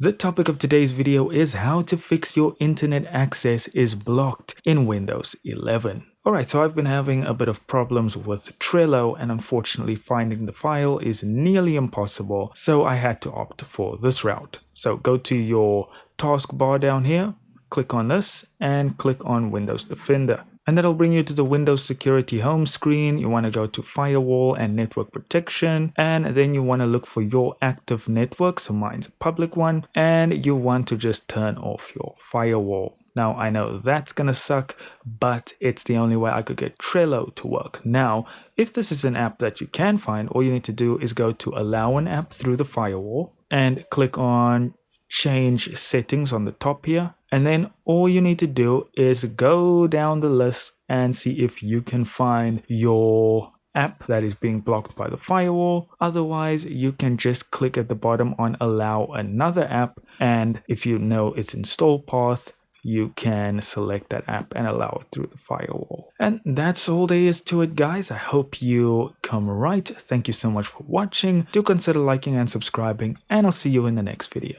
The topic of today's video is how to fix your internet access is blocked in Windows 11. Alright, so I've been having a bit of problems with Trello, and unfortunately finding the file is nearly impossible, so I had to opt for this route. So go to your taskbar down here, click on this, and click on Windows Defender. And that'll bring you to the Windows Security home screen. You want to go to Firewall and Network Protection, and then you want to look for your active network. So mine's a public one, and you want to just turn off your firewall. Now, I know that's gonna suck, but it's the only way I could get Trello to work. Now, if this is an app that you can find, all you need to do is go to Allow an app through the firewall and click on Change Settings on the top here. And then all you need to do is go down the list and see if you can find your app that is being blocked by the firewall. Otherwise, you can just click at the bottom on Allow another app. And if you know its install path, you can select that app and allow it through the firewall. And that's all there is to it, guys. I hope you come right. Thank you so much for watching. Do consider liking and subscribing, and I'll see you in the next video.